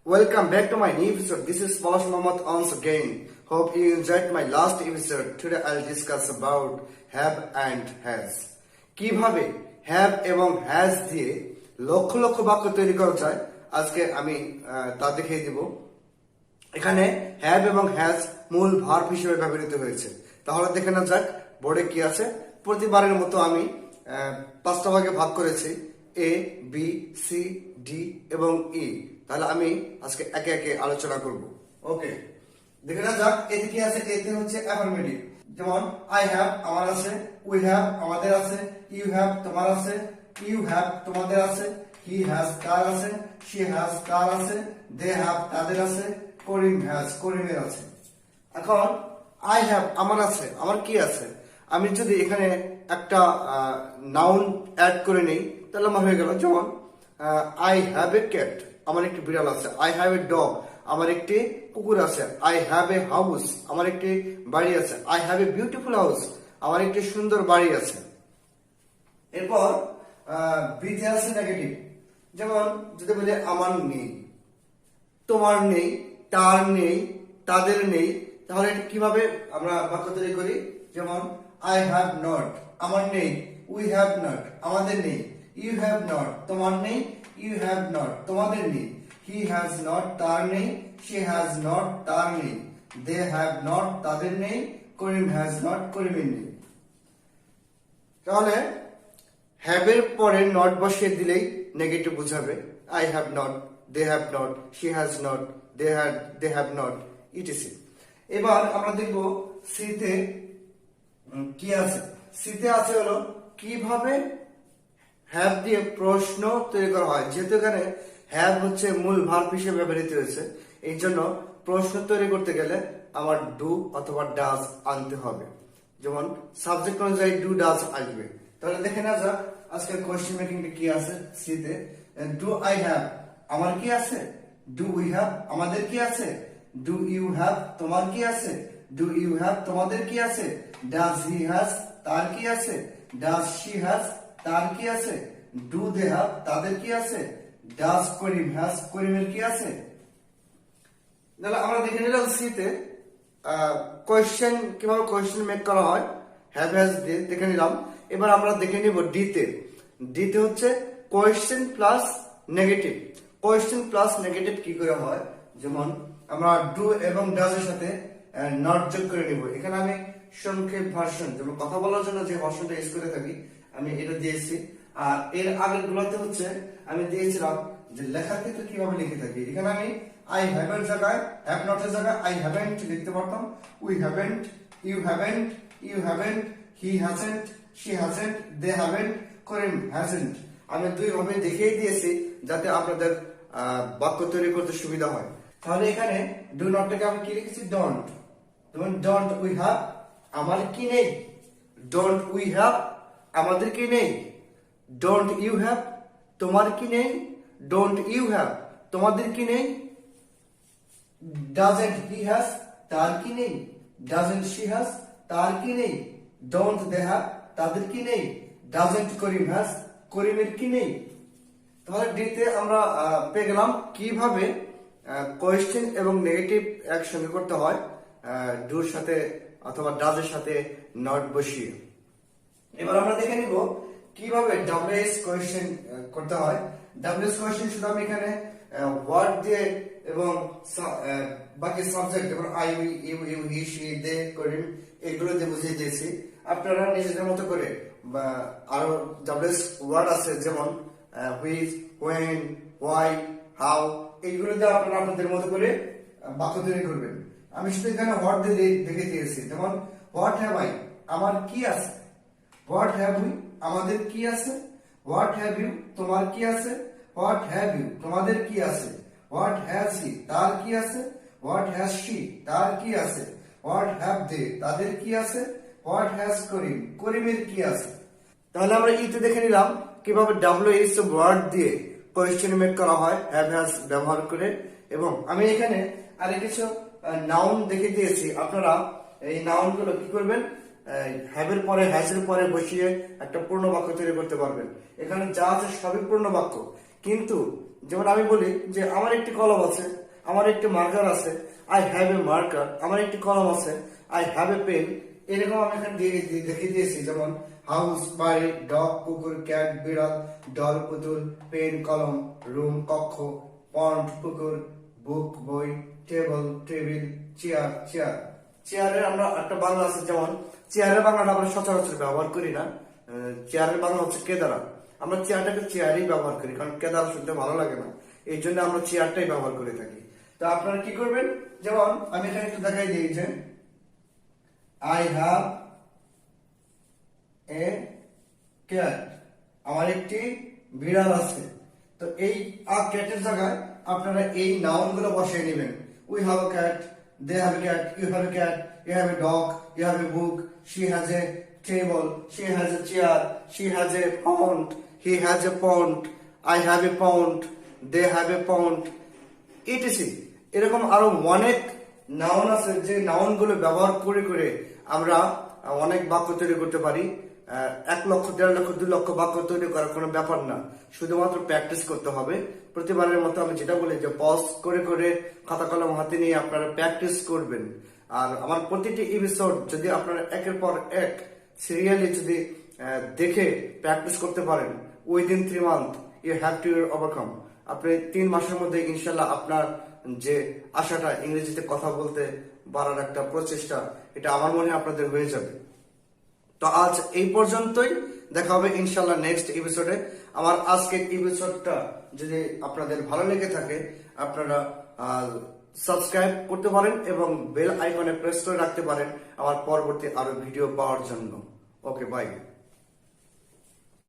Welcome back to my new episode. This is Palash Mohammed once again. Hope you enjoyed my last episode. Today I'll discuss about have and has. কিভাবে have এবং has দিয়ে লক্ষ লক্ষ বাক্য তৈরি করা যায় আজকে আমি তা দেখিয়ে দিব। এখানে have এবং has মূল ভার্ব হিসেবে ব্যবহৃত হয়েছে। তাহলে দেখে না যাক বোর্ডে কি আছে। প্রতিবারের মতো আমি পাঁচটা ভাগে ভাগ করেছি এ বি সি ডি এবং ই। তাহলে আমি আজকে একে একে আলোচনা করব। ওকে, দেখে না যাক এতে কি আছে। এতে হচ্ছে অ্যাফার্মেটিভ, যেমন আই হ্যাভ আমার আছে, উই হ্যাভ আমাদের আছে, ইউ হ্যাভ তোমার আছে, ইউ হ্যাভ তোমাদের আছে, হি হ্যাজ তার আছে, শি হ্যাজ তার আছে, দে হ্যাভ তাদের আছে, করিম হ্যাজ করিমের আছে। এখন আই হ্যাভ আমার আছে, আমার কি আছে। আমি যদি এখানে একটা নাউন অ্যাড করে নেই তাহলে আমার হয়ে গেল, যেমন আই হ্যাভ এ ক্যাট, আমার একটি বিড়াল আছে। আই হ্যাভ এ ডগ, আমার একটি কুকুর আছে। আই হ্যাভ এ হাউস, আমার একটি বাড়ি আছে। I have a beautiful house, আমার একটি সুন্দর বাড়ি আছে। এরপর বিতে আছে নেগেটিভ, যেমন যদি বলি আমার নেই, তোমার নেই, তার নেই, তাদের নেই, তাহলে এটা কিভাবে আমরা বাক্য তৈরি করি। যেমন আই হ্যাভ নট, আমার নেই, উই হ্যাভ নট, আমাদের নেই, ইউ হ্যাভ নট, তোমার নেই, ইউ হ্যাভ নট, তোমাদের নেই, হি হ্যাজ নট, তার নেই, শি হ্যাজ নট, তার নেই, দে হ্যাভ নট, তাদের নেই, করিম হ্যাজ নট, করিমের নেই। তাহলে হ্যাভ এর পরে নট বসিয়ে দিলেই নেগেটিভ বোঝাবে। I have not, they have not, she has not, they have not, ETC. এবার আমরা দেখব সিতে কি আছে। সিতে আছে হলো কিভাবে হ্যাভ দিয়ে প্রশ্ন তৈরি করা হয়। যেহেতু এখানে হ্যাভ হচ্ছে মূল ভার্ব হিসেবে ব্যবহৃত হয়েছে, এই জন্য প্রশ্ন তৈরি করতে গেলে আমার ডু অথবা ডাজ আনতে হবে। যেমন সাবজেক্ট অনুযায়ী ডু ডাজ আসবে। তাহলে দেখে না যাক আজকের কোয়েশ্চেন মেকিং কি আছে সিতে। ডু আই হ্যাভ, আমার কি আছে। ডু উই হ্যাভ, আমাদের কি আছে। ডু ইউ হ্যাভ, তোমার কি আছে। ডু ইউ হ্যাভ, তোমাদের কি আছে। ডাজ হি হ্যাজ, তার কি আছে। ডাজ শি হ্যাজ, তার কি আছে। ডু দে হ্যাভ, তাদের কি আছে। ডাজ করিম হ্যাজ, করিমের কি আছে। তাহলে আমরা দেখে নিলাম সিতে কোয়েশ্চেন কিভাবে কোয়েশ্চেন মেক করা হয় হ্যাভ হ্যাজ দিয়ে দেখে নিলাম। এবার আমরা দেখে নিব ডিতে। ডিতে হচ্ছে question plus negative. Question plus negative কি করে হয়, যেমন আমরা ডু এবং ডাজ এর সাথে নট যোগ করে নিব। এখানে আমি সংক্ষেপ ভার্সন, যেমন কথা বলার জন্য যে ভার্সনটা ইউজ করে থাকি আমি এটা দিয়েছি। আর এর আগের গুলোতে হচ্ছে আমি দিয়েছিলাম যে লেখার ক্ষেত্রে কিভাবে লিখে থাকি। এখানে আমি আই হ্যাভ এর জায়গায়, হ্যাভ নট এর জায়গায় আই হ্যাভেন্ট লিখতে পারতাম। We haven't, you haven't, you haven't, he hasn't, she hasn't, they haven't, Karim hasn't. আমি দুই ভাবে দেখিয়ে দিয়েছি যাতে আপনাদের বাক্য তৈরি করতে সুবিধা হয়। তাহলে এখানে ডু নটটাকে আমি কি লিখেছি, ডোন্ট। যেমন ডোন্ট উই হ্যাভ, আমার কি নেই। ডোন্ট উই হ্যাভ, আমাদের কি নেই। ডোন্ট ইউ হ্যাভ, তোমার কি নেই। ডোন্ট ইউ হ্যাভ, তোমাদের কি নেই। ডাজন্ট হি হ্যাজ, তার কি নেই। ডাজন্ট শি হ্যাজ, তার কি নেই। ডোন্ট দে হ্যাভ, তাদের কি নেই। ডাজন্ট করিম হ্যাজ, করিমের কি নেই। তাহলে ডিতে আমরা পেয়ে গেলাম কিভাবে কোয়েশ্চেন এবং নেগেটিভ একসঙ্গে করতে হয় ডুর সাথে অথবা ডাজের সাথে নট বসিয়ে। এবার আমরা দেখে নিব কিভাবে ডাব্লিউএস কোয়েশ্চেন করতে হয়। ডাব্লিউএস কোয়েশ্চেন শুধু আমি এখানে ওয়ার্ড দিয়ে এবং বাকি সাবজেক্ট যেমন I, we, you, he, she, they, Karim এগুলো দিয়ে বুঝিয়ে দিয়েছি। আপনারা নিজেদের মতো করে আরো ডাব্লিউএস ওয়ার্ড আছে, যেমন হুইচ, হোয়েন, হোয়াই, হাউ, এইগুলো দিয়ে আপনারা আপনাদের মতো করে বাক্য তৈরি করবেন। আমি শুধু এখানে হোয়াট দিয়ে দেখে দিয়েছি। যেমন হোয়াট হ্যাভ আই, আমার কি আছে। হোয়াট হ্যাভ উই, আমাদের কি আছে। হোয়াট হ্যাভ ইউ, তোমার কি আছে। হোয়াট হ্যাভ ইউ, তোমাদের কি আছে। হোয়াট হ্যাজ হি, তার কি আছে। হোয়াট হ্যাজ শি, তার কি আছে। হোয়াট হ্যাভ দে, তাদের কি আছে। হোয়াট হ্যাজ করিম, করিমের কি আছে। তাহলে আমরা ইতে দেখে নিলাম কিভাবে ডাব্লিউএস ওয়ার্ড দিয়ে কোয়েশ্চেন মেক করা হয় হ্যাভ হ্যাজ ব্যবহার করে। এবং আমি এখানে আরে কিছু নাউন দেখে দিয়েছি। আপনারা এই নাউন গুলো কি করবেন, হ্যাভ এর পরে হ্যাজ এর পরে বসিয়ে একটা পূর্ণ বাক্য তৈরি করতে পারবেন। এখানে যা আছে সবই পূর্ণ বাক্য, কিন্তু যেমন আমি বলি যে আমার একটি কলম আছে, আমার একটি মার্কার আছে, আই হ্যাভ এ মার্কার। আমার একটি কলম আছে, আই হ্যাভ এ পেন। এরকম আমি এখানে দেখিয়ে দিয়েছি, যেমন হাউস, বাড়ি, ডগ, কুকুর, ক্যাট, বিড়াল, ডল, পুতুল, পেন, কলম, রুম, কক্ষ, পন্ড, পুকুর, বুক, বই, টেবল, টেবিল, চেয়ার, চেয়ার। চেয়ারের আমরা একটা বাংলা আছে, যেমন চেয়ারের বাংলাটা আমরা সচরাচর ব্যবহার করি না। চেয়ারের বাংলা হচ্ছে কেদারা। আমরা চেয়ারটাকে চেয়ারই ব্যবহার করি, কারণ কেদারা শুনতে ভালো লাগে না, এই জন্য আমরা চেয়ারটাই ব্যবহার করে থাকি। তো আপনারা কি করবেন, যেমন আমি এখানে একটু দেখাই দিই যে আই হ্যাভ এ ক্যাট, আমার একটি বিড়াল আছে। তো এই ক্যাটের জায়গায় আপনারা এই নাউন গুলো বসিয়ে নেবেন। We have a cat, they have a cat, you have a cat, you have a dog, you have a book, she has a table, she has a chair, she has a pond, he has a pond, I have a pond, they have a pond, etc. এরকম আরো অনেক noun আছে, যে noun গুলো ব্যবহার করে করে আমরা অনেক বাক্য তৈরি করতে পারি। 1 লক্ষ, 1.5 লক্ষ, 2 লক্ষ বাক্য তৈরি করার কোনো ব্যাপার না, শুধুমাত্র প্র্যাকটিস করতে হবে। প্রতিবারের মতো আমি যেটা বলি যে পজ করে করে খাতা কলম হাতে নিয়ে আপনারা প্র্যাকটিস করবেন। আর আমার প্রতিটি এপিসোড যদি আপনারা একের পর এক সিরিয়ালি যদি দেখে প্র্যাকটিস করতে পারেন, within 3 month you have to overcome. আপনি 3 মাসের মধ্যে ইনশাল্লাহ আপনার যে আশাটা ইংরেজিতে কথা বলতে পারার একটা প্রচেষ্টা, এটা আমার মনে হয় আপনাদের হয়ে যাবে। তো আজ এই পর্যন্তই, দেখা হবে ইনশাল্লাহ নেক্সট এপিসোডে। আমার আজকের এপিসোডটা যদি আপনাদের ভালো লেগে থাকে, আপনারা সাবস্ক্রাইব করতে পারেন এবং বেল আইকনে প্রেস করে রাখতে পারেন আমার পরবর্তী আরো ভিডিও পাওয়ার জন্য। ওকে, বাই।